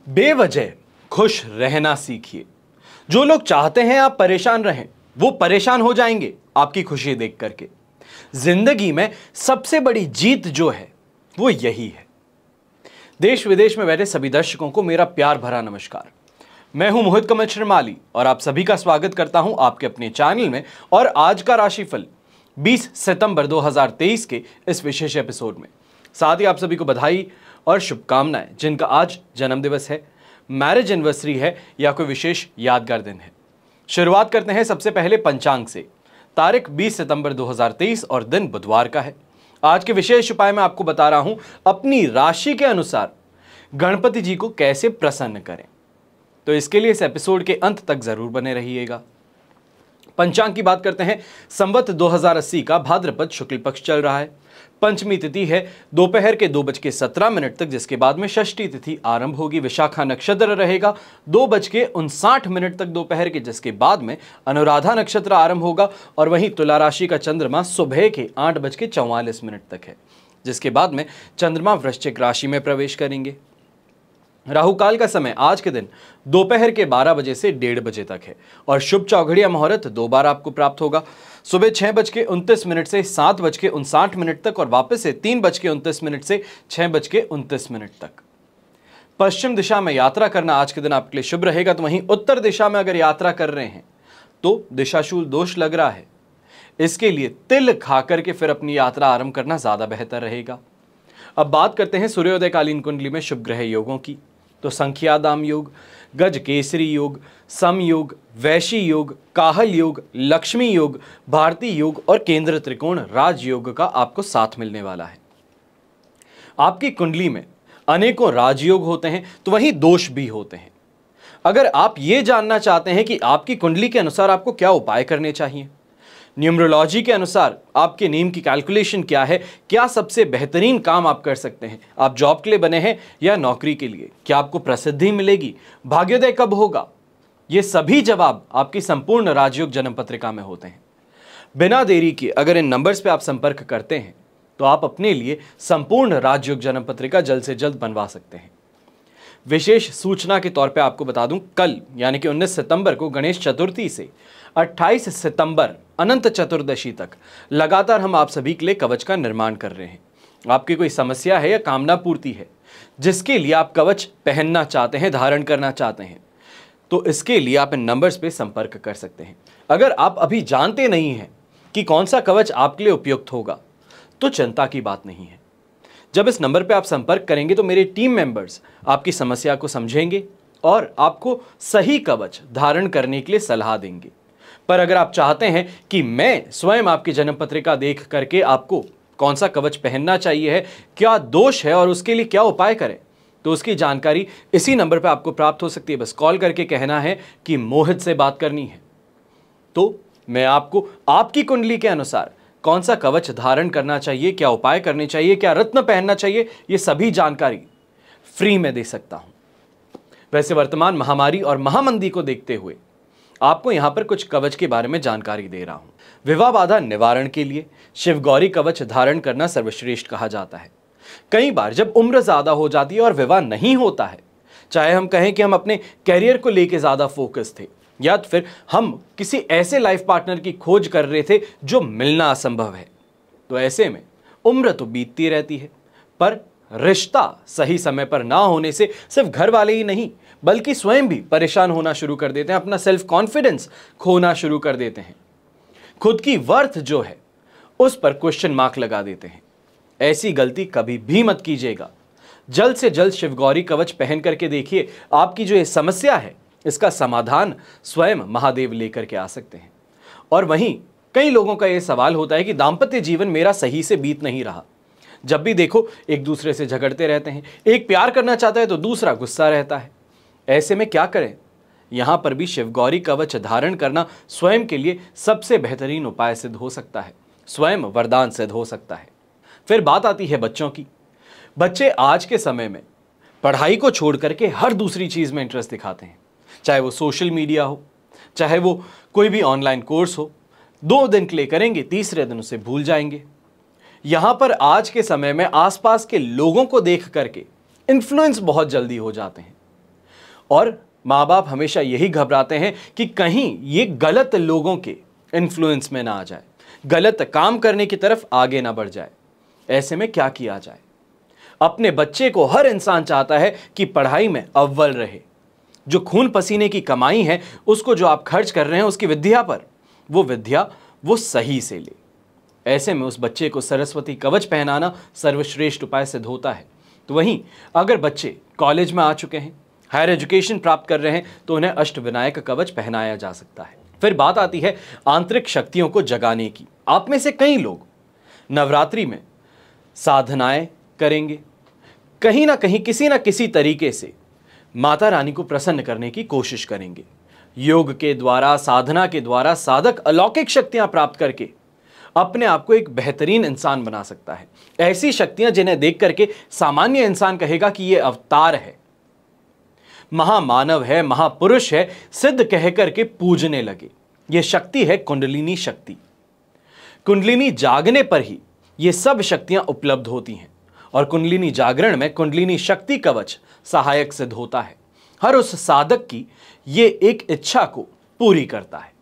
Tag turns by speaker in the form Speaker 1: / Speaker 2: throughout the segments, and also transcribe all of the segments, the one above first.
Speaker 1: बेवजह खुश रहना सीखिए। जो लोग चाहते हैं आप परेशान रहें, वो परेशान हो जाएंगे आपकी खुशी देख करके। जिंदगी में सबसे बड़ी जीत जो है वो यही है। देश विदेश में बैठे सभी दर्शकों को मेरा प्यार भरा नमस्कार। मैं हूं मोहित कमल शर्माली और आप सभी का स्वागत करता हूं आपके अपने चैनल में। और आज का राशिफल 20 सितंबर 2023 के इस विशेष एपिसोड में। साथ ही आप सभी को बधाई और शुभकामनाएं जिनका आज जन्मदिवस है, मैरिज एनिवर्सरी है या कोई विशेष यादगार दिन है। शुरुआत करते हैं सबसे पहले पंचांग से। तारीख 20 सितंबर 2023 और दिन बुधवार का है। आज के विशेष उपाय में आपको बता रहा हूं अपनी राशि के अनुसार गणपति जी को कैसे प्रसन्न करें, तो इसके लिए इस एपिसोड के अंत तक जरूर बने रहिएगा। पंचांग की बात करते हैं। संवत 2080 का भाद्रपद शुक्ल पक्ष चल रहा है। पंचमी तिथि है दोपहर के 2:17 तक, जिसके बाद में षष्ठी तिथि आरंभ होगी। विशाखा नक्षत्र रहेगा 2:59 तक दोपहर के, जिसके बाद में अनुराधा नक्षत्र आरंभ होगा। और वहीं तुला राशि का चंद्रमा सुबह के 8:44 तक है, जिसके बाद में चंद्रमा वृश्चिक राशि में प्रवेश करेंगे। राहुकाल का समय आज के दिन दोपहर के 12 बजे से 1:30 बजे तक है और शुभ चौघड़िया मुहूर्त 2 बार आपको प्राप्त होगा। सुबह 6:29 से 7:59 तक और वापस से 3:29 से 6:29 तक। पश्चिम दिशा में यात्रा करना आज के दिन आपके लिए शुभ रहेगा। तो वहीं उत्तर दिशा में अगर यात्रा कर रहे हैं तो दिशाशूल दोष लग रहा है, इसके लिए तिल खा करके फिर अपनी यात्रा आरंभ करना ज्यादा बेहतर रहेगा। अब बात करते हैं सूर्योदयकालीन कुंडली में शुभ ग्रह योगों की। तो संख्यादाम योग, गज केसरी योग, सम योग, वैशी योग, काहल योग, लक्ष्मी योग, भारती योग और केंद्र त्रिकोण राजयोग का आपको साथ मिलने वाला है। आपकी कुंडली में अनेकों राजयोग होते हैं तो वहीं दोष भी होते हैं। अगर आप ये जानना चाहते हैं कि आपकी कुंडली के अनुसार आपको क्या उपाय करने चाहिए, न्यूमरोलॉजी के अनुसार आपके नेम की कैलकुलेशन क्या है, क्या सबसे बेहतरीन काम आप कर सकते हैं, आप जॉब के लिए बने हैं या नौकरी के लिए, क्या आपको प्रसिद्धि मिलेगी, भाग्योदय कब होगा, ये सभी जवाब आपकी संपूर्ण राजयोग जन्म पत्रिका में होते हैं। बिना देरी के अगर इन नंबर्स पे आप संपर्क करते हैं तो आप अपने लिए संपूर्ण राजयोग जन्म पत्रिका जल्द से जल्द बनवा सकते हैं। विशेष सूचना के तौर पे आपको बता दूं, कल यानी कि 19 सितंबर को गणेश चतुर्थी से 28 सितंबर अनंत चतुर्दशी तक लगातार हम आप सभी के लिए कवच का निर्माण कर रहे हैं। आपकी कोई समस्या है या कामना पूर्ति है जिसके लिए आप कवच पहनना चाहते हैं, धारण करना चाहते हैं, तो इसके लिए आप इन नंबर्स पे संपर्क कर सकते हैं। अगर आप अभी जानते नहीं हैं कि कौन सा कवच आपके लिए उपयुक्त होगा तो चिंता की बात नहीं है। जब इस नंबर पे आप संपर्क करेंगे तो मेरे टीम मेंबर्स आपकी समस्या को समझेंगे और आपको सही कवच धारण करने के लिए सलाह देंगे। पर अगर आप चाहते हैं कि मैं स्वयं आपकी जन्म पत्रिका देख करके आपको कौन सा कवच पहनना चाहिए है, क्या दोष है और उसके लिए क्या उपाय करें, तो उसकी जानकारी इसी नंबर पर आपको प्राप्त हो सकती है। बस कॉल करके कहना है कि मोहित से बात करनी है, तो मैं आपको आपकी कुंडली के अनुसार कौन सा कवच धारण करना चाहिए, क्या उपाय करने चाहिए, क्या रत्न पहनना चाहिए, ये सभी जानकारी फ्री में दे सकता हूं। वैसे वर्तमान महामारी और महामंदी को देखते हुए आपको यहां पर कुछ कवच के बारे में जानकारी दे रहा हूं। विवाह बाधा निवारण के लिए शिवगौरी कवच धारण करना सर्वश्रेष्ठ कहा जाता है। कई बार जब उम्र ज्यादा हो जाती है और विवाह नहीं होता है, चाहे हम कहें कि हम अपने कैरियर को लेकर ज्यादा फोकस थे या फिर हम किसी ऐसे लाइफ पार्टनर की खोज कर रहे थे जो मिलना असंभव है, तो ऐसे में उम्र तो बीतती रहती है पर रिश्ता सही समय पर ना होने से सिर्फ घर वाले ही नहीं बल्कि स्वयं भी परेशान होना शुरू कर देते हैं, अपना सेल्फ कॉन्फिडेंस खोना शुरू कर देते हैं, खुद की वर्थ जो है उस पर क्वेश्चन मार्क लगा देते हैं। ऐसी गलती कभी भी मत कीजिएगा। जल्द से जल्द शिवगौरी कवच पहन करके देखिए, आपकी जो ये समस्या है इसका समाधान स्वयं महादेव लेकर के आ सकते हैं। और वहीं कई लोगों का यह सवाल होता है कि दाम्पत्य जीवन मेरा सही से बीत नहीं रहा, जब भी देखो एक दूसरे से झगड़ते रहते हैं, एक प्यार करना चाहता है तो दूसरा गुस्सा रहता है, ऐसे में क्या करें। यहां पर भी शिवगौरी कवच धारण करना स्वयं के लिए सबसे बेहतरीन उपाय सिद्ध हो सकता है, स्वयं वरदान सिद्ध हो सकता है। फिर बात आती है बच्चों की। बच्चे आज के समय में पढ़ाई को छोड़ करके हर दूसरी चीज में इंटरेस्ट दिखाते हैं, चाहे वो सोशल मीडिया हो, चाहे वो कोई भी ऑनलाइन कोर्स हो। 2 दिन के लिए करेंगे, तीसरे दिन उसे भूल जाएंगे। यहां पर आज के समय में आसपास के लोगों को देख करके इन्फ्लुएंस बहुत जल्दी हो जाते हैं। और माँ बाप हमेशा यही घबराते हैं कि कहीं ये गलत लोगों के इन्फ्लुएंस में ना आ जाए, गलत काम करने की तरफ आगे ना बढ़ जाए। ऐसे में क्या किया जाए? अपने बच्चे को हर इंसान चाहता है कि पढ़ाई में अव्वल रहे। जो खून पसीने की कमाई है उसको जो आप खर्च कर रहे हैं उसकी विद्या पर, वो विद्या वो सही से ले। ऐसे में उस बच्चे को सरस्वती कवच पहनाना सर्वश्रेष्ठ उपाय सिद्ध होता है। तो वहीं अगर बच्चे कॉलेज में आ चुके हैं, हायर एजुकेशन प्राप्त कर रहे हैं, तो उन्हें अष्टविनायक कवच पहनाया जा सकता है। फिर बात आती है आंतरिक शक्तियों को जगाने की। आप में से कई लोग नवरात्रि में साधनाएं करेंगे, कहीं ना कहीं किसी ना किसी तरीके से माता रानी को प्रसन्न करने की कोशिश करेंगे। योग के द्वारा, साधना के द्वारा साधक अलौकिक शक्तियां प्राप्त करके अपने आप को एक बेहतरीन इंसान बना सकता है। ऐसी शक्तियां जिन्हें देख करके सामान्य इंसान कहेगा कि यह अवतार है, महामानव है, महापुरुष है, सिद्ध कह करके पूजने लगे। यह शक्ति है कुंडलिनी शक्ति। कुंडलिनी जागने पर ही ये सब शक्तियां उपलब्ध होती हैं और कुंडलिनी जागरण में कुंडलिनी शक्ति कवच सहायक सिद्ध होता है। हर उस साधक की ये एक इच्छा को पूरी करता है।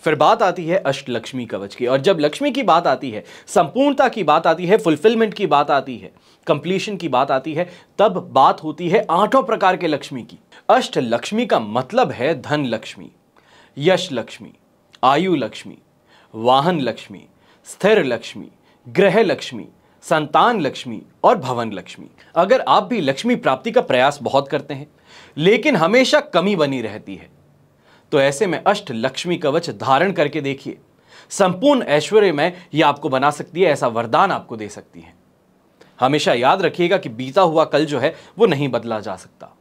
Speaker 1: फिर बात आती है अष्टलक्ष्मी कवच की, और जब लक्ष्मी की बात आती है, संपूर्णता की बात आती है, फुलफिलमेंट की बात आती है, कंप्लीशन की बात आती है, तब बात होती है 8 प्रकार के लक्ष्मी की। अष्टलक्ष्मी का मतलब है धन लक्ष्मी, यश लक्ष्मी, आयु लक्ष्मी, वाहन लक्ष्मी, स्थिर लक्ष्मी, ग्रह लक्ष्मी, संतान लक्ष्मी और भवन लक्ष्मी। अगर आप भी लक्ष्मी प्राप्ति का प्रयास बहुत करते हैं लेकिन हमेशा कमी बनी रहती है, तो ऐसे में अष्ट लक्ष्मी कवच धारण करके देखिए। संपूर्ण ऐश्वर्य में यह आपको बना सकती है, ऐसा वरदान आपको दे सकती है। हमेशा याद रखिएगा कि बीता हुआ कल जो है वो नहीं बदला जा सकता,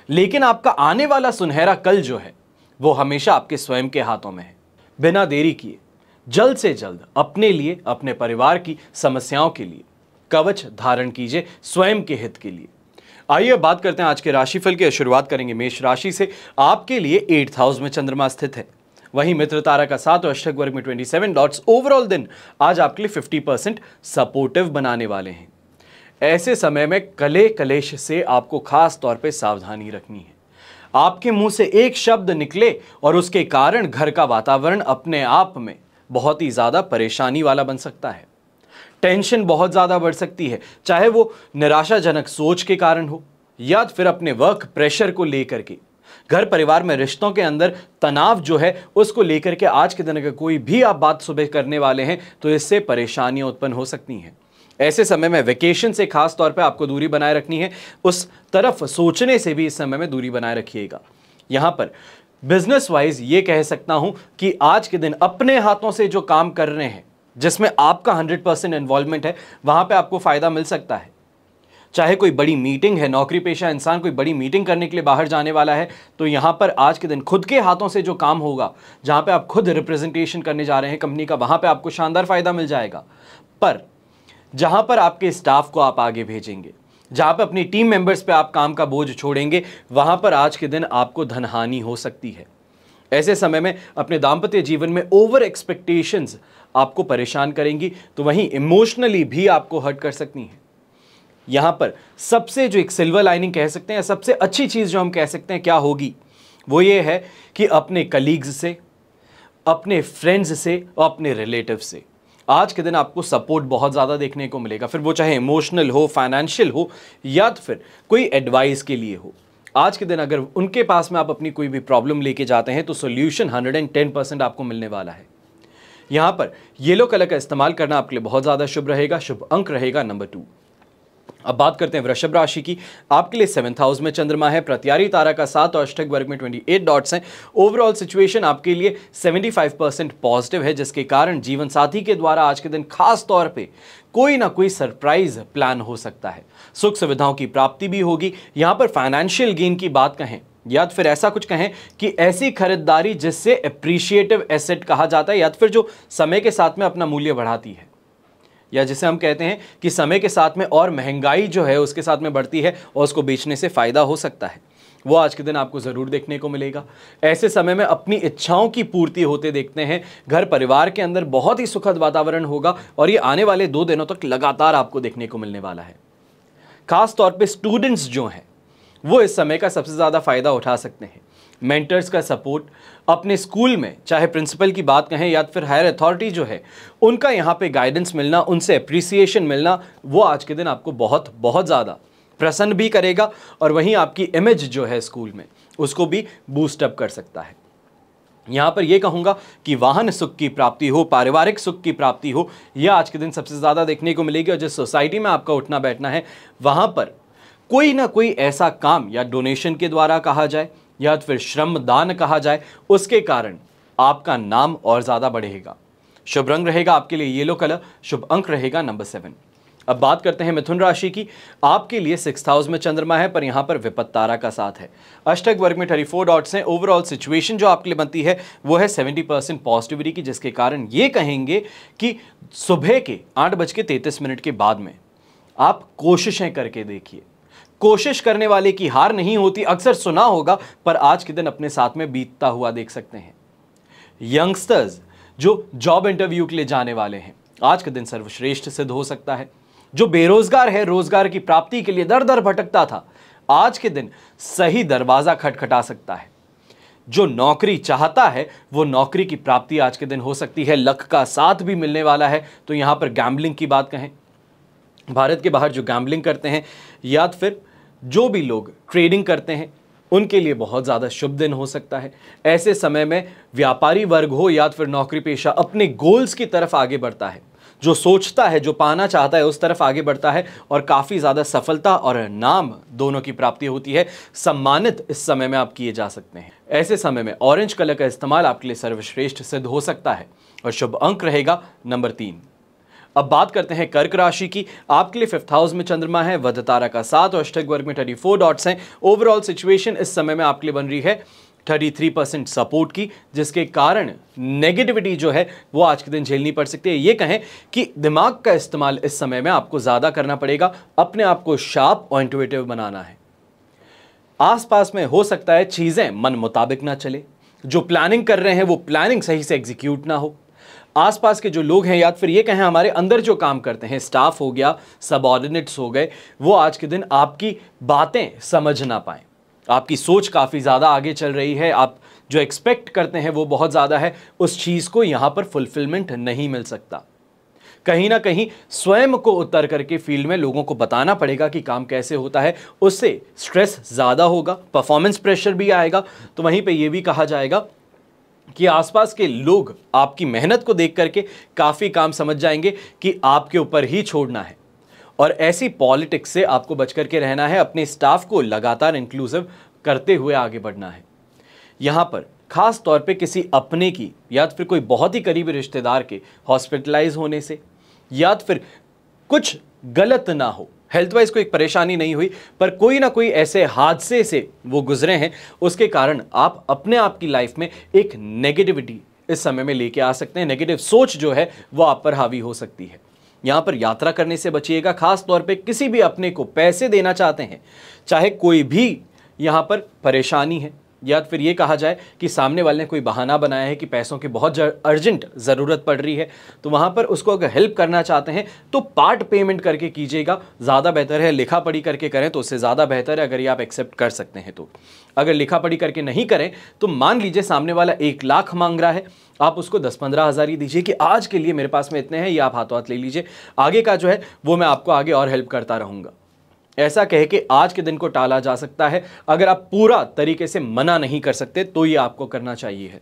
Speaker 1: लेकिन आपका आने वाला सुनहरा कल जो है वो हमेशा आपके स्वयं के हाथों में है। बिना देरी किए जल्द से जल्द अपने लिए, अपने परिवार की समस्याओं के लिए कवच धारण कीजिए, स्वयं के हित के लिए। आइए बात करते हैं आज के राशिफल की। शुरुआत करेंगे मेष राशि से। आपके लिए 8th हाउस में चंद्रमा स्थित है। वहीं मित्र तारा का 7 और अष्टक वर्ग में 27 डॉट्स। ओवरऑल दिन आज आपके लिए 50% सपोर्टिव बनाने वाले हैं। ऐसे समय में कले कलेश से आपको खास तौर पे सावधानी रखनी है। आपके मुंह से एक शब्द निकले और उसके कारण घर का वातावरण अपने आप में बहुत ही ज्यादा परेशानी वाला बन सकता है। टेंशन बहुत ज्यादा बढ़ सकती है, चाहे वो निराशाजनक सोच के कारण हो या फिर अपने वर्क प्रेशर को लेकर के। घर परिवार में रिश्तों के अंदर तनाव जो है उसको लेकर के आज के दिन अगर कोई भी आप बात सुबह करने वाले हैं तो इससे परेशानियां उत्पन्न हो सकती हैं। ऐसे समय में वेकेशन से खास तौर पे आपको दूरी बनाए रखनी है। उस तरफ सोचने से भी इस समय में दूरी बनाए रखिएगा। यहां पर बिजनेस वाइज ये कह सकता हूं कि आज के दिन अपने हाथों से जो काम कर रहे हैं, जिसमें आपका 100% इन्वॉल्वमेंट है, वहां पे आपको फायदा मिल सकता है। चाहे कोई बड़ी मीटिंग है, नौकरी पेशा इंसान कोई बड़ी मीटिंग करने के लिए बाहर जाने वाला है, तो यहां पर आज के दिन खुद के हाथों से जो काम होगा, जहां पे आप खुद रिप्रेजेंटेशन करने जा रहे हैं कंपनी का, वहां पे आपको शानदार फायदा मिल जाएगा। पर जहां पर आपके स्टाफ को आप आगे भेजेंगे, जहां पर अपनी टीम मेंबर्स पे आप काम का बोझ छोड़ेंगे, वहां पर आज के दिन आपको धनहानि हो सकती है। ऐसे समय में अपने दाम्पत्य जीवन में ओवर एक्सपेक्टेशंस आपको परेशान करेंगी, तो वहीं इमोशनली भी आपको हर्ट कर सकती हैं। यहां पर सबसे जो एक सिल्वर लाइनिंग कह सकते हैं, सबसे अच्छी चीज जो हम कह सकते हैं क्या होगी, वो ये है कि अपने कलीग्स से, अपने फ्रेंड्स से और अपने रिलेटिव से आज के दिन आपको सपोर्ट बहुत ज़्यादा देखने को मिलेगा। फिर वो चाहे इमोशनल हो, फाइनेंशियल हो या फिर कोई एडवाइस के लिए हो। आज के दिन अगर उनके पास में आप अपनी कोई भी प्रॉब्लम लेके जाते हैं तो सॉल्यूशन 110% आपको मिलने वाला है। यहाँ पर येलो कलर का इस्तेमाल करना आपके लिए बहुत ज़्यादा शुभ रहेगा। शुभ अंक रहेगा नंबर 2। अब बात करते हैं वृषभ राशि की। आपके लिए 7th हाउस में चंद्रमा है। प्रत्यारी तारा का 7 और अष्टक वर्ग में 28 डॉट्स हैं। ओवरऑल सिचुएशन आपके लिए 75% पॉजिटिव है, जिसके कारण जीवन साथी के द्वारा आज के दिन खास तौर पे कोई ना कोई सरप्राइज प्लान हो सकता है। सुख सुविधाओं की प्राप्ति भी होगी। यहाँ पर फाइनेंशियल गेन की बात कहें या फिर ऐसा कुछ कहें कि ऐसी खरीदारी जिससे एप्रिशिएटिव एसेट कहा जाता है या फिर जो समय के साथ में अपना मूल्य बढ़ाती है, या जिसे हम कहते हैं कि समय के साथ में और महंगाई जो है उसके साथ में बढ़ती है और उसको बेचने से फ़ायदा हो सकता है, वो आज के दिन आपको ज़रूर देखने को मिलेगा। ऐसे समय में अपनी इच्छाओं की पूर्ति होते देखते हैं। घर परिवार के अंदर बहुत ही सुखद वातावरण होगा और ये आने वाले 2 दिनों तक लगातार आपको देखने को मिलने वाला है। खास तौर पे स्टूडेंट्स जो हैं वो इस समय का सबसे ज़्यादा फायदा उठा सकते हैं। मेंटर्स का सपोर्ट, अपने स्कूल में चाहे प्रिंसिपल की बात कहें या फिर हायर अथॉरिटी जो है उनका यहाँ पे गाइडेंस मिलना, उनसे अप्रिसिएशन मिलना, वो आज के दिन आपको बहुत बहुत ज़्यादा प्रसन्न भी करेगा और वहीं आपकी इमेज जो है स्कूल में उसको भी बूस्ट अप कर सकता है। यहाँ पर यह कहूँगा कि वाहन सुख की प्राप्ति हो, पारिवारिक सुख की प्राप्ति हो, यह आज के दिन सबसे ज़्यादा देखने को मिलेगी। और जिस सोसाइटी में आपका उठना बैठना है वहाँ पर कोई ना कोई ऐसा काम या डोनेशन के द्वारा कहा जाए या फिर श्रम दान कहा जाए, उसके कारण आपका नाम और ज़्यादा बढ़ेगा। शुभ रंग रहेगा आपके लिए येलो कलर, शुभ अंक रहेगा नंबर 7। अब बात करते हैं मिथुन राशि की। आपके लिए 6th हाउस में चंद्रमा है पर यहां पर विपत्त तारा का साथ है। अष्टक वर्ग में 34 डॉट्स हैं। ओवरऑल सिचुएशन जो आपके लिए बनती है वो है 70% पॉजिटिविटी की, जिसके कारण ये कहेंगे कि सुबह के 8:33 के बाद में आप कोशिशें करके देखिए। कोशिश करने वाले की हार नहीं होती, अक्सर सुना होगा, पर आज के दिन अपने साथ में बीतता हुआ देख सकते हैं। यंगस्टर्स जो जॉब इंटरव्यू के लिए जाने वाले हैं, आज का दिन सर्वश्रेष्ठ सिद्ध हो सकता है। जो बेरोजगार है, रोजगार की प्राप्ति के लिए दर दर भटकता था, आज के दिन सही दरवाजा खटखटा सकता है। जो नौकरी चाहता है वो नौकरी की प्राप्ति आज के दिन हो सकती है। लक का साथ भी मिलने वाला है। तो यहां पर गैम्बलिंग की बात कहें, भारत के बाहर जो गैम्बलिंग करते हैं या फिर जो भी लोग ट्रेडिंग करते हैं, उनके लिए बहुत ज़्यादा शुभ दिन हो सकता है। ऐसे समय में व्यापारी वर्ग हो या फिर नौकरी पेशा अपने गोल्स की तरफ आगे बढ़ता है। जो सोचता है, जो पाना चाहता है, उस तरफ आगे बढ़ता है और काफ़ी ज़्यादा सफलता और नाम दोनों की प्राप्ति होती है। सम्मानित इस समय में आप किए जा सकते हैं। ऐसे समय में ऑरेंज कलर का इस्तेमाल आपके लिए सर्वश्रेष्ठ सिद्ध हो सकता है और शुभ अंक रहेगा नंबर 3। अब बात करते हैं कर्क राशि की। आपके लिए 5th हाउस में चंद्रमा है, वध तारा का 7 और अष्टक वर्ग में 34 डॉट्स हैं। ओवरऑल सिचुएशन इस समय में आपके लिए बन रही है 33% सपोर्ट की, जिसके कारण नेगेटिविटी जो है वो आज के दिन झेलनी पड़ सकती है। ये कहें कि दिमाग का इस्तेमाल इस समय में आपको ज़्यादा करना पड़ेगा। अपने आप को शार्प और इंट्यूटिव बनाना है। आसपास में हो सकता है चीज़ें मन मुताबिक ना चले, जो प्लानिंग कर रहे हैं वो प्लानिंग सही से एग्जीक्यूट ना हो। आसपास के जो लोग हैं या फिर ये कहें हमारे अंदर जो काम करते हैं, स्टाफ हो गया, सबऑर्डिनेट्स हो गए, वो आज के दिन आपकी बातें समझ ना पाएं। आपकी सोच काफ़ी ज़्यादा आगे चल रही है, आप जो एक्सपेक्ट करते हैं वो बहुत ज़्यादा है, उस चीज़ को यहाँ पर फुलफिलमेंट नहीं मिल सकता। कहीं ना कहीं स्वयं को उतर करके फील्ड में लोगों को बताना पड़ेगा कि काम कैसे होता है। उससे स्ट्रेस ज़्यादा होगा, परफॉर्मेंस प्रेशर भी आएगा। तो वहीं पे ये भी कहा जाएगा कि आसपास के लोग आपकी मेहनत को देख करके काफ़ी काम समझ जाएंगे कि आपके ऊपर ही छोड़ना है। और ऐसी पॉलिटिक्स से आपको बच करके रहना है। अपने स्टाफ को लगातार इंक्लूसिव करते हुए आगे बढ़ना है। यहाँ पर खास तौर पे किसी अपने की या फिर कोई बहुत ही करीबी रिश्तेदार के हॉस्पिटलाइज होने से या फिर कुछ गलत ना हो, हेल्थ वाइज कोई परेशानी नहीं हुई, पर कोई ना कोई ऐसे हादसे से वो गुजरे हैं, उसके कारण आप अपने आप की लाइफ में एक नेगेटिविटी इस समय में लेके आ सकते हैं। नेगेटिव सोच जो है वो आप पर हावी हो सकती है। यहाँ पर यात्रा करने से बचिएगा। खास तौर पे किसी भी अपने को पैसे देना चाहते हैं, चाहे कोई भी यहाँ पर परेशानी है या फिर ये कहा जाए कि सामने वाले ने कोई बहाना बनाया है कि पैसों की बहुत अर्जेंट ज़रूरत पड़ रही है, तो वहाँ पर उसको अगर हेल्प करना चाहते हैं तो पार्ट पेमेंट करके कीजिएगा, ज़्यादा बेहतर है। लिखा पढ़ी करके करें तो उससे ज़्यादा बेहतर है, अगर ये आप एक्सेप्ट कर सकते हैं तो। अगर लिखा पढ़ी करके नहीं करें तो मान लीजिए सामने वाला 1 लाख मांग रहा है, आप उसको 10-15 हज़ार ही दीजिए कि आज के लिए मेरे पास में इतने हैं, ये आप हाथों हाथ ले लीजिए, आगे का जो है वो मैं आपको आगे और हेल्प करता रहूँगा। ऐसा कह के आज के दिन को टाला जा सकता है। अगर आप पूरा तरीके से मना नहीं कर सकते तो ये आपको करना चाहिए है।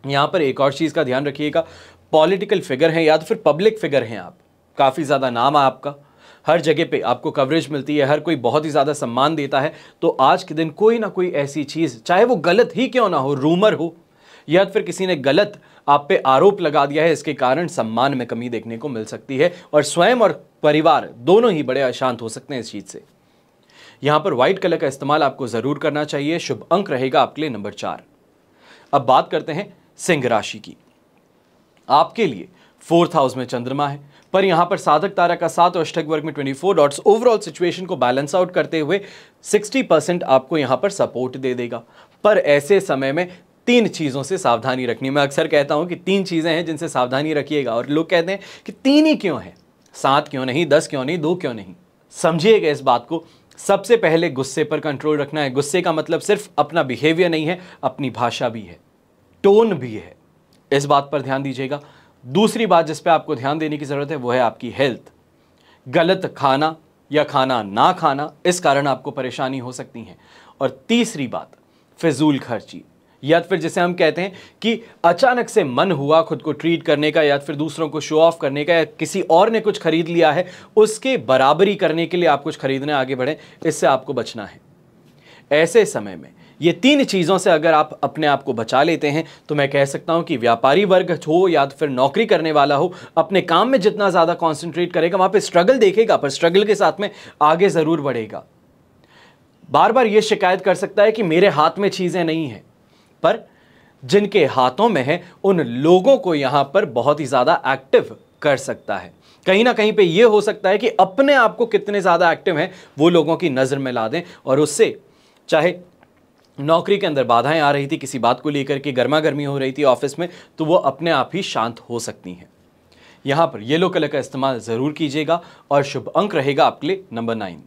Speaker 1: यहाँ पर एक और चीज़ का ध्यान रखिएगा, पॉलिटिकल फिगर हैं या तो फिर पब्लिक फिगर हैं आप, काफ़ी ज़्यादा नाम है आपका, हर जगह पे आपको कवरेज मिलती है, हर कोई बहुत ही ज़्यादा सम्मान देता है, तो आज के दिन कोई ना कोई ऐसी चीज़, चाहे वो गलत ही क्यों ना हो, रूमर हो या फिर किसी ने गलत आप पे आरोप लगा दिया है, इसके कारण सम्मान में कमी देखने को मिल सकती है और स्वयं और परिवार दोनों ही बड़े अशांत हो सकते हैं इस चीज़ से। यहाँ पर व्हाइट कलर का इस्तेमाल आपको ज़रूर करना चाहिए। शुभ अंक रहेगा आपके लिए नंबर 4। अब बात करते हैं सिंह राशि की। आपके लिए 4th हाउस में चंद्रमा है, पर यहाँ पर साधक तारा का 7 और अष्टक वर्ग में 24 डॉट्स ओवरऑल सिचुएशन को बैलेंस आउट करते हुए 60% आपको यहाँ पर सपोर्ट दे देगा। पर ऐसे समय में 3 चीज़ों से सावधानी रखनी। मैं अक्सर कहता हूँ कि 3 चीज़ें हैं जिनसे सावधानी रखिएगा, और लोग कहते हैं कि 3 ही क्यों है, 7 क्यों नहीं, 10 क्यों नहीं, 2 क्यों नहीं। समझिएगा इस बात को सबसे पहले गुस्से पर कंट्रोल रखना है। गुस्से का मतलब सिर्फ अपना बिहेवियर नहीं है, अपनी भाषा भी है, टोन भी है, इस बात पर ध्यान दीजिएगा। दूसरी बात जिस पे आपको ध्यान देने की जरूरत है वो है आपकी हेल्थ। गलत खाना या खाना ना खाना, इस कारण आपको परेशानी हो सकती है। और तीसरी बात, फिजूल खर्ची, या फिर जिसे हम कहते हैं कि अचानक से मन हुआ खुद को ट्रीट करने का, या फिर दूसरों को शो ऑफ करने का, या किसी और ने कुछ खरीद लिया है उसके बराबरी करने के लिए आप कुछ खरीदने आगे बढ़े, इससे आपको बचना है। ऐसे समय में ये 3 चीज़ों से अगर आप अपने आप को बचा लेते हैं तो मैं कह सकता हूं कि व्यापारी वर्ग हो या फिर नौकरी करने वाला हो, अपने काम में जितना ज़्यादा कॉन्सेंट्रेट करेगा, वहां पे स्ट्रगल देखेगा पर स्ट्रगल के साथ में आगे ज़रूर बढ़ेगा। बार बार ये शिकायत कर सकता है कि मेरे हाथ में चीज़ें नहीं हैं, पर जिनके हाथों में है उन लोगों को यहां पर बहुत ही ज़्यादा एक्टिव कर सकता है। कहीं ना कहीं पे ये हो सकता है कि अपने आप को कितने ज़्यादा एक्टिव हैं वो लोगों की नज़र में ला दें, और उससे चाहे नौकरी के अंदर बाधाएं आ रही थी, किसी बात को लेकर के गर्मा गर्मी हो रही थी ऑफिस में, तो वो अपने आप ही शांत हो सकती हैं। यहां पर येलो कलर का इस्तेमाल ज़रूर कीजिएगा और शुभ अंक रहेगा आपके लिए नंबर 9।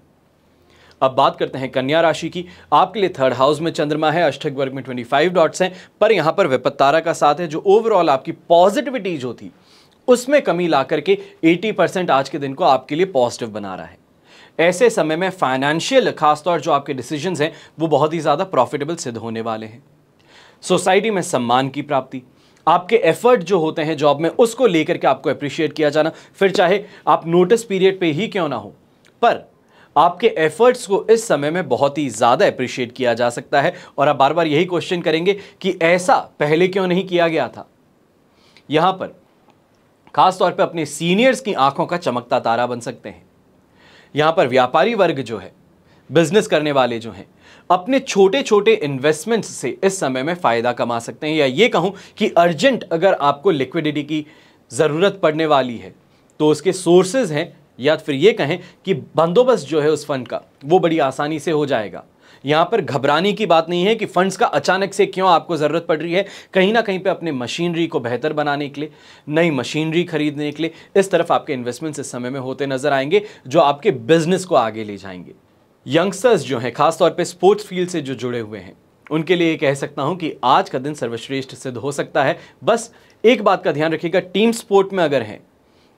Speaker 1: अब बात करते हैं कन्या राशि की। आपके लिए 3rd हाउस में चंद्रमा है, अष्टक वर्ग में 25 डॉट्स हैं, पर यहां पर विपत्तारा का साथ है जो ओवरऑल आपकी पॉजिटिविटी जो थी उसमें कमी ला करके 80% आज के दिन को आपके लिए पॉजिटिव बना रहा है। ऐसे समय में फाइनेंशियल खासतौर जो आपके डिसीजंस हैं वो बहुत ही ज़्यादा प्रॉफिटेबल सिद्ध होने वाले हैं। सोसाइटी में सम्मान की प्राप्ति, आपके एफर्ट जो होते हैं जॉब में उसको लेकर के आपको अप्रिशिएट किया जाना, फिर चाहे आप नोटिस पीरियड पे ही क्यों ना हो, पर आपके एफर्ट्स को इस समय में बहुत ही ज़्यादा अप्रिशिएट किया जा सकता है। और आप बार बार यही क्वेश्चन करेंगे कि ऐसा पहले क्यों नहीं किया गया था। यहां पर खासतौर पे अपने सीनियर्स की आंखों का चमकता तारा बन सकते हैं। यहां पर व्यापारी वर्ग जो है, बिजनेस करने वाले जो हैं, अपने छोटे छोटे इन्वेस्टमेंट्स से इस समय में फायदा कमा सकते हैं। या ये कहूं कि अर्जेंट अगर आपको लिक्विडिटी की ज़रूरत पड़ने वाली है तो उसके सोर्सेज हैं, या फिर ये कहें कि बंदोबस्त जो है उस फंड का वो बड़ी आसानी से हो जाएगा। यहां पर घबराने की बात नहीं है कि फंड्स का अचानक से क्यों आपको ज़रूरत पड़ रही है। कहीं ना कहीं पे अपने मशीनरी को बेहतर बनाने के लिए, नई मशीनरी खरीदने के लिए इस तरफ आपके इन्वेस्टमेंट्स इस समय में होते नजर आएंगे जो आपके बिजनेस को आगे ले जाएंगे। यंगस्टर्स जो हैं, खासतौर पे स्पोर्ट्स फील्ड से जो जुड़े हुए हैं, उनके लिए कह सकता हूं कि आज का दिन सर्वश्रेष्ठ सिद्ध हो सकता है। बस एक बात का ध्यान रखिएगा, टीम स्पोर्ट में अगर हैं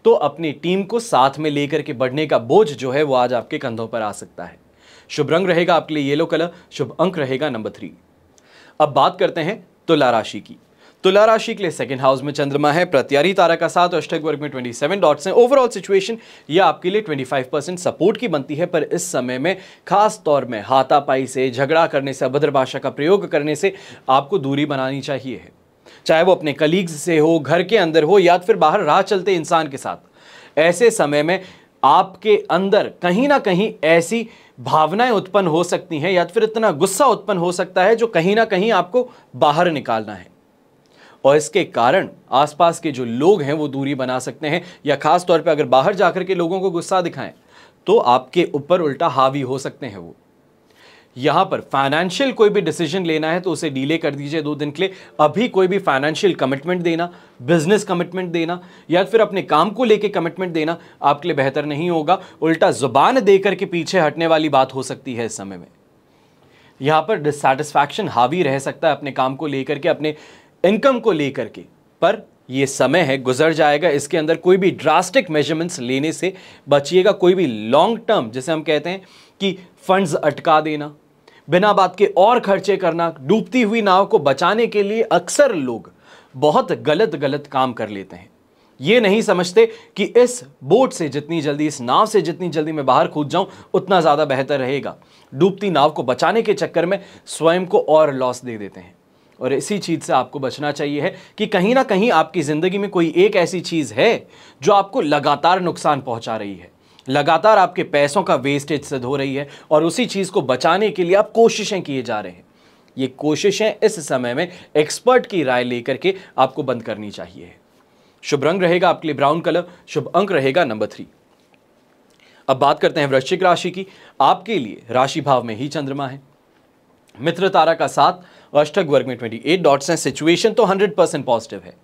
Speaker 1: तो अपनी टीम को साथ में लेकर के बढ़ने का बोझ जो है वो आज आपके कंधों पर आ सकता है। शुभ रंग रहेगा आपके लिए येलो कलर, शुभ अंक रहेगा नंबर 3। अब बात करते हैं तुला राशि की। तुला राशि के लिए 2nd हाउस में चंद्रमा है, प्रत्यारी तारा का साथ, अष्टक वर्ग में 27 डॉट्स हैं। ओवरऑल सिचुएशन ये आपके लिए 25% सपोर्ट की बनती है, पर इस समय में खास तौर में हाथापाई से, झगड़ा करने से, अभद्र भाषा का प्रयोग करने से आपको दूरी बनानी चाहिए है। चाहे वो अपने कलीग्स से हो, घर के अंदर हो, या फिर बाहर राह चलते इंसान के साथ। ऐसे समय में आपके अंदर कहीं ना कहीं ऐसी भावनाएं उत्पन्न हो सकती हैं, या फिर इतना गुस्सा उत्पन्न हो सकता है जो कहीं ना कहीं आपको बाहर निकालना है, और इसके कारण आसपास के जो लोग हैं वो दूरी बना सकते हैं, या खास तौर पे अगर बाहर जाकर के लोगों को गुस्सा दिखाएं तो आपके ऊपर उल्टा हावी हो सकते हैं वो। यहां पर फाइनेंशियल कोई भी डिसीजन लेना है तो उसे डिले कर दीजिए 2 दिन के लिए। अभी कोई भी फाइनेंशियल कमिटमेंट देना, बिजनेस कमिटमेंट देना, या फिर अपने काम को लेके कमिटमेंट देना आपके लिए बेहतर नहीं होगा। उल्टा जुबान देकर के पीछे हटने वाली बात हो सकती है इस समय में। यहां पर डिससैटिस्फैक्शन हावी रह सकता है अपने काम को लेकर के, अपने इनकम को लेकर के, पर यह समय है, गुजर जाएगा। इसके अंदर कोई भी ड्रास्टिक मेजरमेंट्स लेने से बचिएगा। कोई भी लॉन्ग टर्म, जैसे हम कहते हैं कि फंड्स अटका देना, बिना बात के और खर्चे करना, डूबती हुई नाव को बचाने के लिए अक्सर लोग बहुत गलत काम कर लेते हैं। ये नहीं समझते कि इस बोट से जितनी जल्दी, इस नाव से जितनी जल्दी मैं बाहर कूद जाऊं उतना ज़्यादा बेहतर रहेगा। डूबती नाव को बचाने के चक्कर में स्वयं को और लॉस दे देते हैं, और इसी चीज़ से आपको बचना चाहिए है कि कहीं ना कहीं आपकी ज़िंदगी में कोई एक ऐसी चीज़ है जो आपको लगातार नुकसान पहुंचा रही है, लगातार आपके पैसों का वेस्टेज सिद्ध हो रही है, और उसी चीज़ को बचाने के लिए आप कोशिशें किए जा रहे हैं। ये कोशिशें इस समय में एक्सपर्ट की राय लेकर के आपको बंद करनी चाहिए। शुभ रंग रहेगा आपके लिए ब्राउन कलर, शुभ अंक रहेगा नंबर 3। अब बात करते हैं वृश्चिक राशि की। आपके लिए राशि भाव में ही चंद्रमा है, मित्र तारा का साथ, अष्टक वर्ग में 28 डॉट्स हैं। सिचुएशन तो 100% पॉजिटिव है।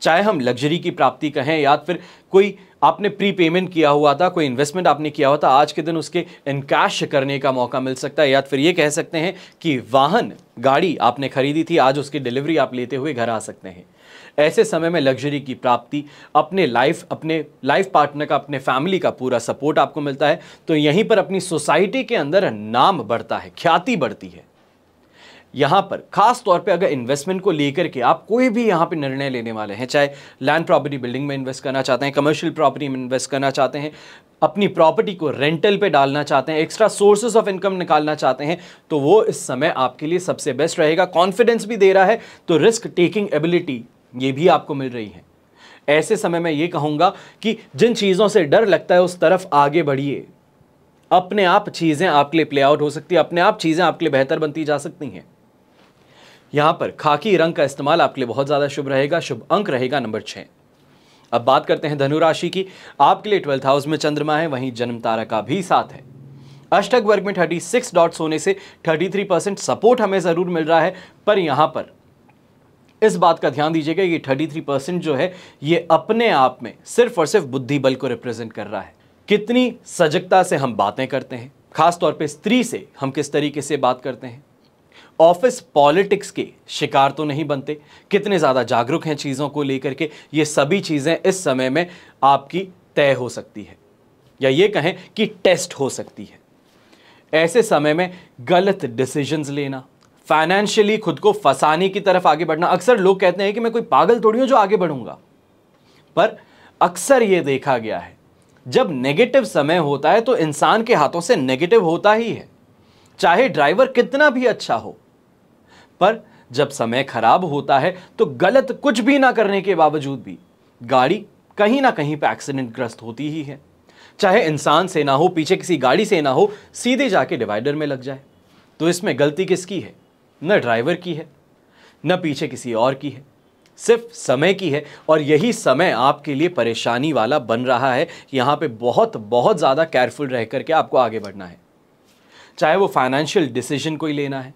Speaker 1: चाहे हम लग्जरी की प्राप्ति कहें या फिर कोई आपने प्री पेमेंट किया हुआ था, कोई इन्वेस्टमेंट आपने किया हुआ था, आज के दिन उसके इनकैश करने का मौका मिल सकता है। या फिर ये कह सकते हैं कि वाहन, गाड़ी आपने खरीदी थी, आज उसकी डिलीवरी आप लेते हुए घर आ सकते हैं। ऐसे समय में लग्जरी की प्राप्ति, अपने लाइफ पार्टनर का, अपने फैमिली का पूरा सपोर्ट आपको मिलता है। तो यहीं पर अपनी सोसाइटी के अंदर नाम बढ़ता है, ख्याति बढ़ती है। यहां पर खास तौर पे अगर इन्वेस्टमेंट को लेकर के आप कोई भी यहां पे निर्णय लेने वाले हैं, चाहे लैंड प्रॉपर्टी बिल्डिंग में इन्वेस्ट करना चाहते हैं, कमर्शियल प्रॉपर्टी में इन्वेस्ट करना चाहते हैं, अपनी प्रॉपर्टी को रेंटल पे डालना चाहते हैं, एक्स्ट्रा सोर्सेज ऑफ इनकम निकालना चाहते हैं, तो वो इस समय आपके लिए सबसे बेस्ट रहेगा। कॉन्फिडेंस भी दे रहा है, तो रिस्क टेकिंग एबिलिटी ये भी आपको मिल रही है। ऐसे समय में ये कहूंगा कि जिन चीजों से डर लगता है उस तरफ आगे बढ़िए। अपने आप चीजें आपके लिए प्ले आउट हो सकती है, अपने आप चीजें आपके लिए बेहतर बनती जा सकती हैं। यहां पर खाकी रंग का इस्तेमाल आपके लिए बहुत ज्यादा शुभ रहेगा। शुभ अंक रहेगा नंबर 6। अब बात करते हैं धनु राशि की। आपके लिए 12th हाउस में चंद्रमा है, वहीं जन्म तारा का भी साथ है। अष्टक वर्ग में 36 डॉट्स होने से 33% सपोर्ट हमें जरूर मिल रहा है, पर यहां पर इस बात का ध्यान दीजिएगा, ये 33% जो है ये अपने आप में सिर्फ और सिर्फ बुद्धि बल को रिप्रेजेंट कर रहा है। कितनी सजगता से हम बातें करते हैं, खासतौर पे स्त्री से हम किस तरीके से बात करते हैं, ऑफिस पॉलिटिक्स के शिकार तो नहीं बनते, कितने ज़्यादा जागरूक हैं चीज़ों को लेकर के, ये सभी चीज़ें इस समय में आपकी तय हो सकती है, या ये कहें कि टेस्ट हो सकती है। ऐसे समय में गलत डिसीजंस लेना, फाइनेंशियली खुद को फंसाने की तरफ आगे बढ़ना। अक्सर लोग कहते हैं कि मैं कोई पागल थोड़ी हूं जो आगे बढ़ूंगा, पर अक्सर ये देखा गया है जब नेगेटिव समय होता है तो इंसान के हाथों से नेगेटिव होता ही है, चाहे ड्राइवर कितना भी अच्छा हो। पर जब समय खराब होता है तो गलत कुछ भी ना करने के बावजूद भी गाड़ी कहीं ना कहीं पे एक्सीडेंट ग्रस्त होती ही है। चाहे इंसान से ना हो, पीछे किसी गाड़ी से ना हो, सीधे जाके डिवाइडर में लग जाए। तो इसमें गलती किसकी है? न ड्राइवर की है, न पीछे किसी और की है, सिर्फ समय की है। और यही समय आपके लिए परेशानी वाला बन रहा है। यहां पे बहुत बहुत ज़्यादा केयरफुल रह करके आपको आगे बढ़ना है। चाहे वो फाइनेंशियल डिसीजन कोई लेना है,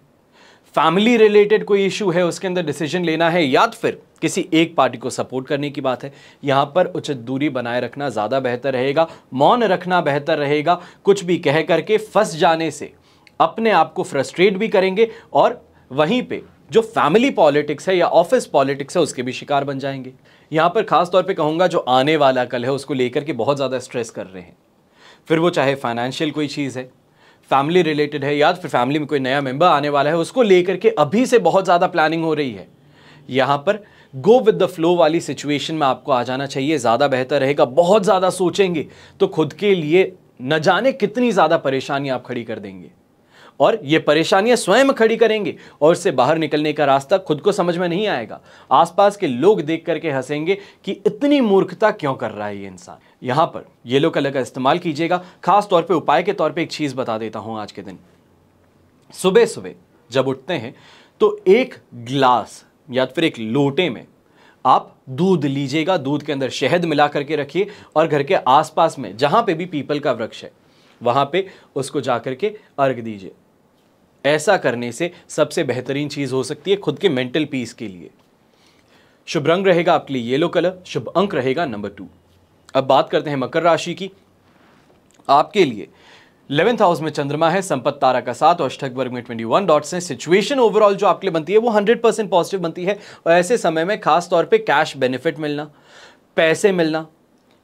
Speaker 1: फैमिली रिलेटेड कोई इशू है उसके अंदर डिसीजन लेना है, या फिर किसी एक पार्टी को सपोर्ट करने की बात है, यहां पर उचित दूरी बनाए रखना ज़्यादा बेहतर रहेगा। मौन रखना बेहतर रहेगा। कुछ भी कह करके फंस जाने से अपने आप को फ्रस्ट्रेट भी करेंगे और वहीं पे जो फैमिली पॉलिटिक्स है या ऑफिस पॉलिटिक्स है उसके भी शिकार बन जाएंगे। यहां पर खास तौर पे कहूंगा जो आने वाला कल है उसको लेकर के बहुत ज़्यादा स्ट्रेस कर रहे हैं, फिर वो चाहे फाइनेंशियल कोई चीज़ है, फैमिली रिलेटेड है, या फिर फैमिली में कोई नया मेंबर आने वाला है, उसको लेकर के अभी से बहुत ज़्यादा प्लानिंग हो रही है। यहां पर गो विद द फ्लो वाली सिचुएशन में आपको आ जाना चाहिए, ज़्यादा बेहतर रहेगा। बहुत ज़्यादा सोचेंगे तो खुद के लिए न जाने कितनी ज़्यादा परेशानी आप खड़ी कर देंगे, और ये परेशानियां स्वयं खड़ी करेंगे और इससे बाहर निकलने का रास्ता खुद को समझ में नहीं आएगा। आसपास के लोग देख करके हंसेंगे कि इतनी मूर्खता क्यों कर रहा है ये इंसान। यहां पर येलो कलर का इस्तेमाल कीजिएगा। खास तौर पे उपाय के तौर पे एक चीज बता देता हूं आज के दिन। सुबह सुबह जब उठते हैं तो एक गिलास या फिर एक लोटे में आप दूध लीजिएगा, दूध के अंदर शहद मिला करके रखिए और घर के आसपास में जहां पे भी पीपल का वृक्ष है वहां पे उसको जाकर के अर्घ दीजिए। ऐसा करने से सबसे बेहतरीन चीज हो सकती है खुद के मेंटल पीस के लिए। शुभ रंग रहेगा आपके लिए येलो कलर। शुभ अंक रहेगा नंबर 2। अब बात करते हैं मकर राशि की। आपके लिए 11th हाउस में चंद्रमा है, संपत्ति तारा का साथ, और अष्टक वर्ग में 21 डॉट्स हैं। सिचुएशन ओवरऑल जो आपके लिए बनती है वो 100% पॉजिटिव बनती है। और ऐसे समय में खास तौर पे कैश बेनिफिट मिलना, पैसे मिलना,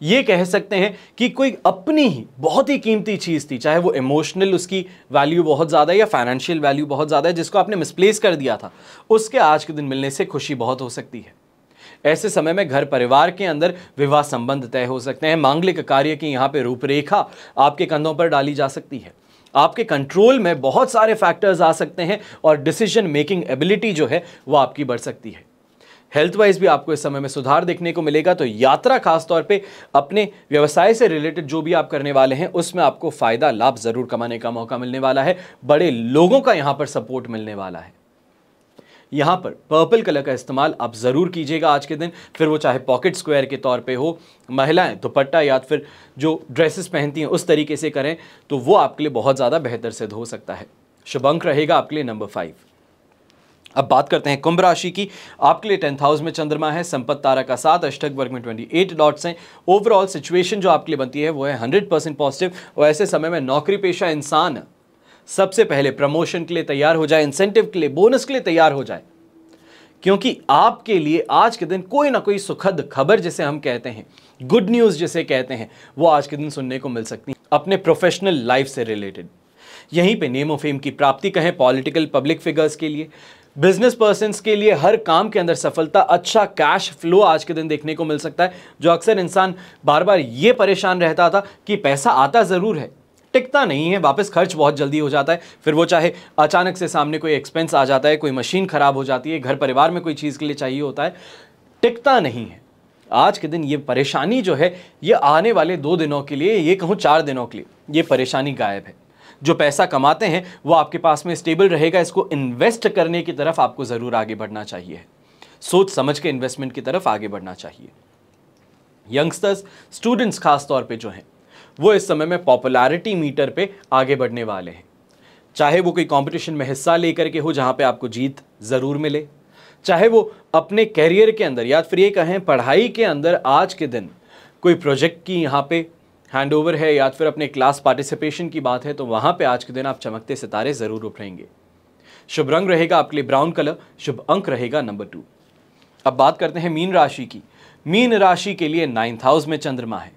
Speaker 1: ये कह सकते हैं कि कोई अपनी ही बहुत ही कीमती चीज़ थी, चाहे वो इमोशनल उसकी वैल्यू बहुत ज़्यादा है या फाइनेंशियल वैल्यू बहुत ज़्यादा है, जिसको आपने मिसप्लेस कर दिया था, उसके आज के दिन मिलने से खुशी बहुत हो सकती है। ऐसे समय में घर परिवार के अंदर विवाह संबंध तय हो सकते हैं। मांगलिक कार्य की यहाँ पे रूपरेखा आपके कंधों पर डाली जा सकती है। आपके कंट्रोल में बहुत सारे फैक्टर्स आ सकते हैं और डिसीजन मेकिंग एबिलिटी जो है वो आपकी बढ़ सकती है। हेल्थ वाइज भी आपको इस समय में सुधार देखने को मिलेगा। तो यात्रा खास तौर पे अपने व्यवसाय से रिलेटेड जो भी आप करने वाले हैं उसमें आपको फायदा लाभ जरूर कमाने का मौका मिलने वाला है। बड़े लोगों का यहाँ पर सपोर्ट मिलने वाला है। यहाँ पर पर्पल कलर का इस्तेमाल आप ज़रूर कीजिएगा आज के दिन, फिर वो चाहे पॉकेट स्क्वायर के तौर पे हो, महिलाएं दुपट्टा या फिर जो ड्रेसेस पहनती हैं उस तरीके से करें तो वो आपके लिए बहुत ज़्यादा बेहतर सिद्ध हो सकता है। शुभ अंक रहेगा आपके लिए नंबर 5। अब बात करते हैं कुंभ राशि की। आपके लिए 10th हाउस में चंद्रमा है, संपत्ति तारा का 7, अष्टक वर्ग में 28 डॉट्स हैं। ओवरऑल सिचुएशन जो आपके लिए बनती है वो है 100% पॉजिटिव। और ऐसे समय में नौकरी पेशा इंसान सबसे पहले प्रमोशन के लिए तैयार हो जाए, इंसेंटिव के लिए, बोनस के लिए तैयार हो जाए, क्योंकि आपके लिए आज के दिन कोई ना कोई सुखद खबर जिसे हम कहते हैं, गुड न्यूज जिसे कहते हैं, वो आज के दिन सुनने को मिल सकती है अपने प्रोफेशनल लाइफ से रिलेटेड। यहीं पे नेम ऑफ फेम की प्राप्ति कहें, पॉलिटिकल पब्लिक फिगर्स के लिए, बिजनेस पर्सन्स के लिए हर काम के अंदर सफलता, अच्छा कैश फ्लो आज के दिन देखने को मिल सकता है। जो अक्सर इंसान बार बार ये परेशान रहता था कि पैसा आता ज़रूर है, टिकता नहीं है, वापस खर्च बहुत जल्दी हो जाता है, फिर वो चाहे अचानक से सामने कोई एक्सपेंस आ जाता है, कोई मशीन खराब हो जाती है, घर परिवार में कोई चीज़ के लिए चाहिए होता है, टिकता नहीं है। आज के दिन ये परेशानी जो है ये आने वाले 2 दिनों के लिए, ये कहूँ 4 दिनों के लिए, ये परेशानी गायब है। जो पैसा कमाते हैं वो आपके पास में स्टेबल रहेगा। इसको इन्वेस्ट करने की तरफ आपको ज़रूर आगे बढ़ना चाहिए, सोच समझ के इन्वेस्टमेंट की तरफ आगे बढ़ना चाहिए। यंगस्टर्स, स्टूडेंट्स खास तौर पे जो हैं वो इस समय में पॉपुलैरिटी मीटर पे आगे बढ़ने वाले हैं। चाहे वो कोई कंपटीशन में हिस्सा लेकर के हो जहां पे आपको जीत ज़रूर मिले, चाहे वो अपने कैरियर के अंदर या फिर ये कहें पढ़ाई के अंदर आज के दिन कोई प्रोजेक्ट की यहाँ पे हैंडओवर है या फिर अपने क्लास पार्टिसिपेशन की बात है, तो वहाँ पे आज के दिन आप चमकते सितारे ज़रूर उभरेंगे। शुभ रंग रहेगा आपके लिए ब्राउन कलर, शुभ अंक रहेगा नंबर 2। अब बात करते हैं मीन राशि की। मीन राशि के लिए 9th हाउस में चंद्रमा है,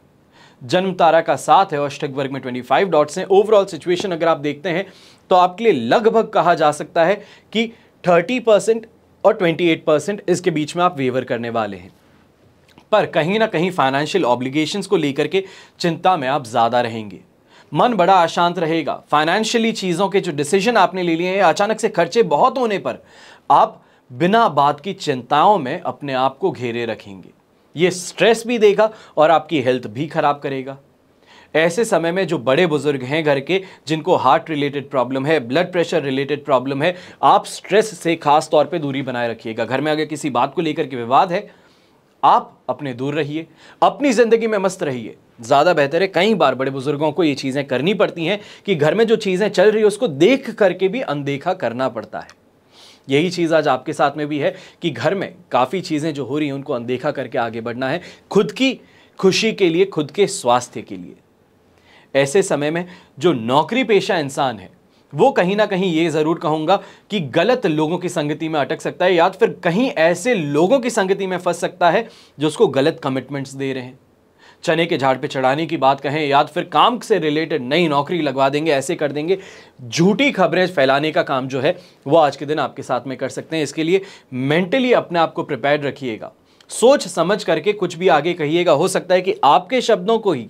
Speaker 1: जन्म तारा का 7 है और अष्टक वर्ग में 25 डॉट्स हैं। ओवरऑल सिचुएशन अगर आप देखते हैं तो आपके लिए लगभग कहा जा सकता है कि 30% और 28% इसके बीच में आप वेवर करने वाले हैं। पर कहीं ना कहीं फाइनेंशियल ऑब्लिगेशंस को लेकर के चिंता में आप ज़्यादा रहेंगे, मन बड़ा अशांत रहेगा। फाइनेंशियली चीज़ों के जो डिसीजन आपने ले लिए हैं, अचानक से खर्चे बहुत होने पर आप बिना बात की चिंताओं में अपने आप को घेरे रखेंगे। ये स्ट्रेस भी देगा और आपकी हेल्थ भी खराब करेगा। ऐसे समय में जो बड़े बुजुर्ग हैं घर के, जिनको हार्ट रिलेटेड प्रॉब्लम है, ब्लड प्रेशर रिलेटेड प्रॉब्लम है, आप स्ट्रेस से खास तौर पे दूरी बनाए रखिएगा। घर में अगर किसी बात को लेकर के विवाद है, आप अपने दूर रहिए, अपनी ज़िंदगी में मस्त रहिए, ज़्यादा बेहतर है। कई बार बड़े बुजुर्गों को ये चीज़ें करनी पड़ती हैं कि घर में जो चीज़ें चल रही है उसको देख करके भी अनदेखा करना पड़ता है। यही चीज़ आज आपके साथ में भी है कि घर में काफ़ी चीज़ें जो हो रही हैं उनको अनदेखा करके आगे बढ़ना है, खुद की खुशी के लिए, खुद के स्वास्थ्य के लिए। ऐसे समय में जो नौकरी पेशा इंसान है वो कहीं ना कहीं ये ज़रूर कहूँगा कि गलत लोगों की संगति में अटक सकता है, या फिर कहीं ऐसे लोगों की संगति में फंस सकता है जो उसको गलत कमिटमेंट्स दे रहे हैं। चने के झाड़ पे चढ़ाने की बात कहें, या फिर काम से रिलेटेड नई नौकरी लगवा देंगे, ऐसे कर देंगे, झूठी खबरें फैलाने का काम जो है वो आज के दिन आपके साथ में कर सकते हैं। इसके लिए मेंटली अपने आप को प्रिपेयर्ड रखिएगा, सोच समझ करके कुछ भी आगे कहिएगा। हो सकता है कि आपके शब्दों को ही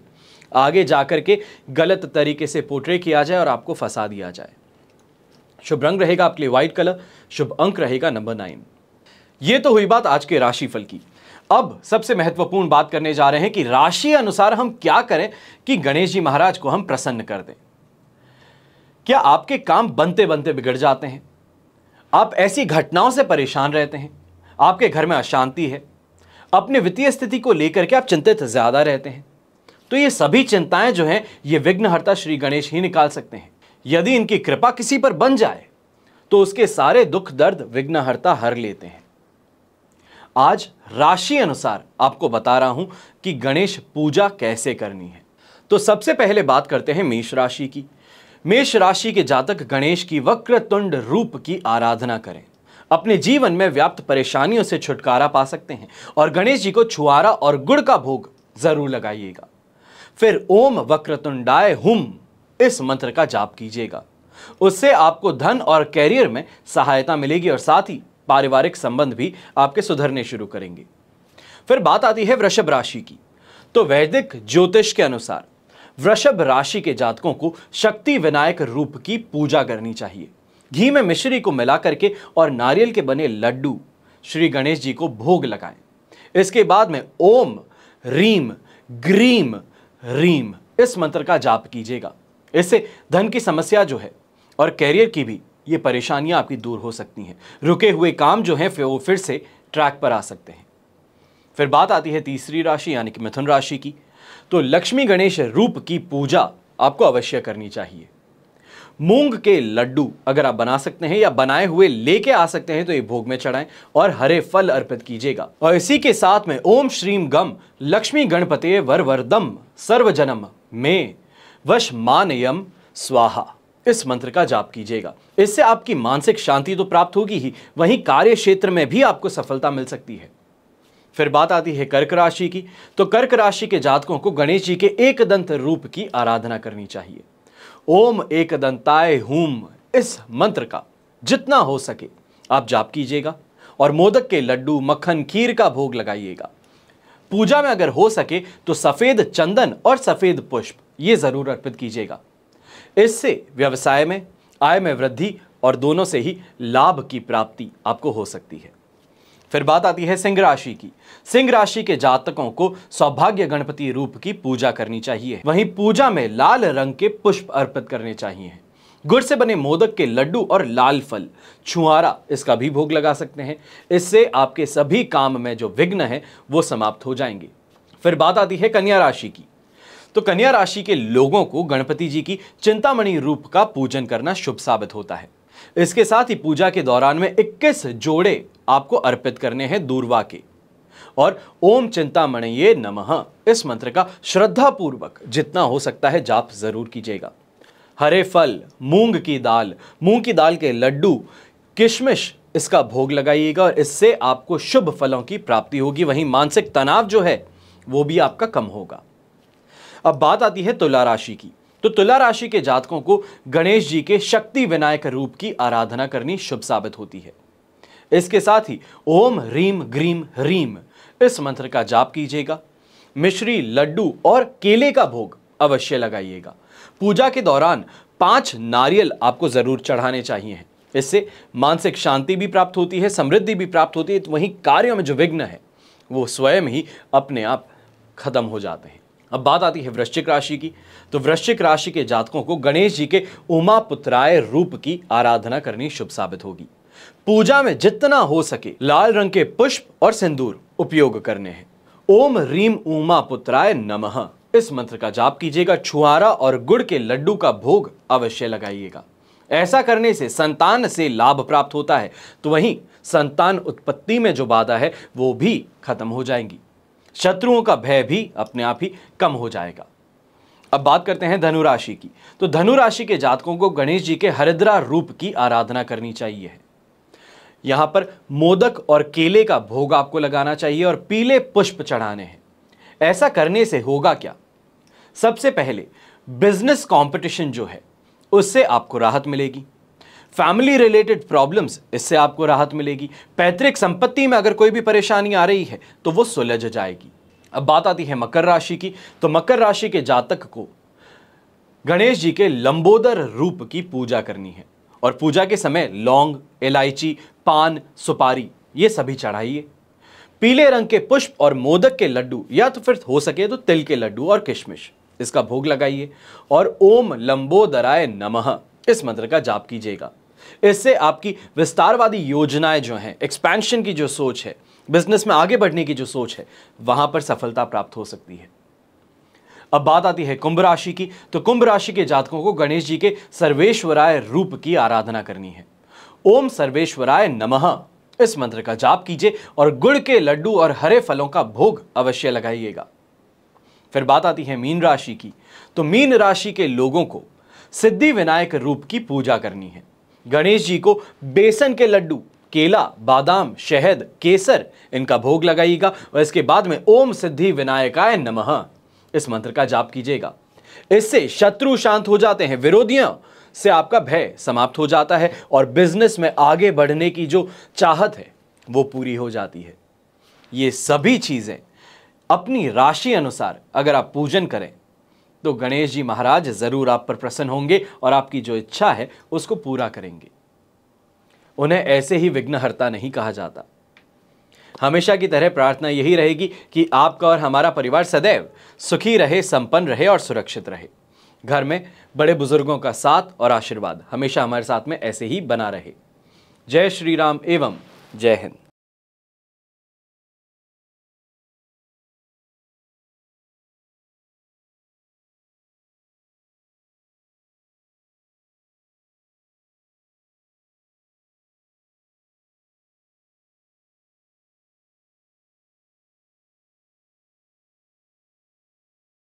Speaker 1: आगे जाकर के गलत तरीके से पोर्ट्रे किया जाए और आपको फंसा दिया जाए। शुभ रंग रहेगा आपके लिए व्हाइट कलर, शुभ अंक रहेगा नंबर 9। ये तो हुई बात आज के राशिफल की। अब सबसे महत्वपूर्ण बात करने जा रहे हैं कि राशि अनुसार हम क्या करें कि गणेश जी महाराज को हम प्रसन्न कर दें। क्या आपके काम बनते बनते बिगड़ जाते हैं? आप ऐसी घटनाओं से परेशान रहते हैं? आपके घर में अशांति है? अपने वित्तीय स्थिति को लेकर के आप चिंतित ज्यादा रहते हैं? तो ये सभी चिंताएं जो हैं ये विघ्नहर्ता श्री गणेश ही निकाल सकते हैं। यदि इनकी कृपा किसी पर बन जाए तो उसके सारे दुख दर्द विघ्नहर्ता हर लेते हैं। आज राशि अनुसार आपको बता रहा हूं कि गणेश पूजा कैसे करनी है। तो सबसे पहले बात करते हैं मेष राशि की। मेष राशि के जातक गणेश की वक्रतुंड रूप की आराधना करें। अपने जीवन में व्याप्त परेशानियों से छुटकारा पा सकते हैं और गणेश जी को छुआरा और गुड़ का भोग जरूर लगाइएगा। फिर ओम वक्रतुंडाय हुम इस मंत्र का जाप कीजिएगा। उससे आपको धन और कैरियर में सहायता मिलेगी और साथ ही पारिवारिक संबंध भी आपके सुधरने शुरू करेंगे। फिर बात आती है वृषभ राशि की। तो वैदिक ज्योतिष के अनुसार वृषभ राशि के जातकों को शक्ति विनायक रूप की पूजा करनी चाहिए। घी में मिश्री को मिला करके और नारियल के बने लड्डू श्री गणेश जी को भोग लगाएं। इसके बाद में ओम रीम ग्रीम रीम इस मंत्र का जाप कीजिएगा। इससे धन की समस्या जो है और कैरियर की भी ये परेशानियां आपकी दूर हो सकती हैं। रुके हुए काम जो हैं वो फिर से ट्रैक पर आ सकते हैं। फिर बात आती है तीसरी राशि यानी कि मिथुन राशि की। तो लक्ष्मी गणेश रूप की पूजा आपको अवश्य करनी चाहिए। मूंग के लड्डू अगर आप बना सकते हैं या बनाए हुए लेके आ सकते हैं तो ये भोग में चढ़ाएं और हरे फल अर्पित कीजिएगा। और इसी के साथ में ओम श्रीम गम लक्ष्मी गणपते वरवरदम सर्वजनम में वशमानयम स्वाहा इस मंत्र का जाप कीजिएगा। इससे आपकी मानसिक शांति तो प्राप्त होगी ही, वहीं कार्य क्षेत्र में भी आपको सफलता मिल सकती है। फिर बात आती है कर्क राशि की। तो कर्क राशि के जातकों को गणेश जी के एकदंत रूप की आराधना करनी चाहिए। ओम एकदंताय हूम इस मंत्र का जितना हो सके आप जाप कीजिएगा और मोदक के लड्डू, मक्खन, खीर का भोग लगाइएगा। पूजा में अगर हो सके तो सफेद चंदन और सफेद पुष्प ये जरूर अर्पित कीजिएगा। इससे व्यवसाय में, आय में वृद्धि और दोनों से ही लाभ की प्राप्ति आपको हो सकती है। फिर बात आती है सिंह राशि की। सिंह राशि के जातकों को सौभाग्य गणपति रूप की पूजा करनी चाहिए। वहीं पूजा में लाल रंग के पुष्प अर्पित करने चाहिए। गुड़ से बने मोदक के लड्डू और लाल फल, छुआरा, इसका भी भोग लगा सकते हैं। इससे आपके सभी काम में जो विघ्न है वो समाप्त हो जाएंगे। फिर बात आती है कन्या राशि की। तो कन्या राशि के लोगों को गणपति जी की चिंतामणि रूप का पूजन करना शुभ साबित होता है। इसके साथ ही पूजा के दौरान में 21 जोड़े आपको अर्पित करने हैं दूर्वा के और ओम चिंतामणये नमः इस मंत्र का श्रद्धा पूर्वक जितना हो सकता है जाप जरूर कीजिएगा। हरे फल, मूंग की दाल के लड्डू, किशमिश, इसका भोग लगाइएगा और इससे आपको शुभ फलों की प्राप्ति होगी। वहीं मानसिक तनाव जो है वो भी आपका कम होगा। अब बात आती है तुला राशि की। तो तुला राशि के जातकों को गणेश जी के शक्ति विनायक रूप की आराधना करनी शुभ साबित होती है। इसके साथ ही ओम ह्रीम ग्रीम ह्रीम इस मंत्र का जाप कीजिएगा। मिश्री, लड्डू और केले का भोग अवश्य लगाइएगा। पूजा के दौरान 5 नारियल आपको जरूर चढ़ाने चाहिए। इससे मानसिक शांति भी प्राप्त होती है, समृद्धि भी प्राप्त होती है। तो वहीं कार्यों में जो विघ्न है वो स्वयं ही अपने आप खत्म हो जाते हैं। अब बात आती है वृश्चिक राशि की। तो वृश्चिक राशि के जातकों को गणेश जी के उमा पुत्राय रूप की आराधना करनी शुभ साबित होगी। पूजा में जितना हो सके लाल रंग के पुष्प और सिंदूर उपयोग करने हैं। ओम रीम उमा पुत्राय नमः इस मंत्र का जाप कीजिएगा। छुआरा और गुड़ के लड्डू का भोग अवश्य लगाइएगा। ऐसा करने से संतान से लाभ प्राप्त होता है। तो वहीं संतान उत्पत्ति में जो बाधा है वो भी खत्म हो जाएंगी। शत्रुओं का भय भी अपने आप ही कम हो जाएगा। अब बात करते हैं धनु राशि की। तो धनु राशि के जातकों को गणेश जी के हरिद्रा रूप की आराधना करनी चाहिए। यहां पर मोदक और केले का भोग आपको लगाना चाहिए और पीले पुष्प चढ़ाने हैं। ऐसा करने से होगा क्या? सबसे पहले बिजनेस कंपटीशन जो है उससे आपको राहत मिलेगी। फैमिली रिलेटेड प्रॉब्लम्स, इससे आपको राहत मिलेगी। पैतृक संपत्ति में अगर कोई भी परेशानी आ रही है तो वो सुलझ जाएगी। अब बात आती है मकर राशि की। तो मकर राशि के जातक को गणेश जी के लंबोदर रूप की पूजा करनी है और पूजा के समय लौंग, इलायची, पान, सुपारी ये सभी चढ़ाइए। पीले रंग के पुष्प और मोदक के लड्डू या तो फिर हो सके तो तिल के लड्डू और किशमिश, इसका भोग लगाइए और ओम लंबोदराय नमः इस मंत्र का जाप कीजिएगा। इससे आपकी विस्तारवादी योजनाएं जो हैं, एक्सपेंशन की जो सोच है, बिजनेस में आगे बढ़ने की जो सोच है, वहां पर सफलता प्राप्त हो सकती है। अब बात आती है कुंभ राशि की। तो कुंभ राशि के जातकों को गणेश जी के सर्वेश्वराय रूप की आराधना करनी है। ओम सर्वेश्वराय नमः इस मंत्र का जाप कीजिए और गुड़ के लड्डू और हरे फलों का भोग अवश्य लगाइएगा। फिर बात आती है मीन राशि की। तो मीन राशि के लोगों को सिद्धि विनायक रूप की पूजा करनी है। गणेश जी को बेसन के लड्डू, केला, बादाम, शहद, केसर इनका भोग लगाइएगा और इसके बाद में ओम सिद्धि विनायकाय नमः इस मंत्र का जाप कीजिएगा। इससे शत्रु शांत हो जाते हैं, विरोधियों से आपका भय समाप्त हो जाता है और बिजनेस में आगे बढ़ने की जो चाहत है वो पूरी हो जाती है। ये सभी चीजें अपनी राशि अनुसार अगर आप पूजन करें तो गणेश जी महाराज जरूर आप पर प्रसन्न होंगे और आपकी जो इच्छा है उसको पूरा करेंगे। उन्हें ऐसे ही विघ्नहर्ता नहीं कहा जाता। हमेशा की तरह प्रार्थना यही रहेगी कि आपका और हमारा परिवार सदैव सुखी रहे, संपन्न रहे और सुरक्षित रहे। घर में बड़े बुजुर्गों का साथ और आशीर्वाद हमेशा हमारे साथ में ऐसे ही बना रहे। जय श्री राम एवं जय हिंद।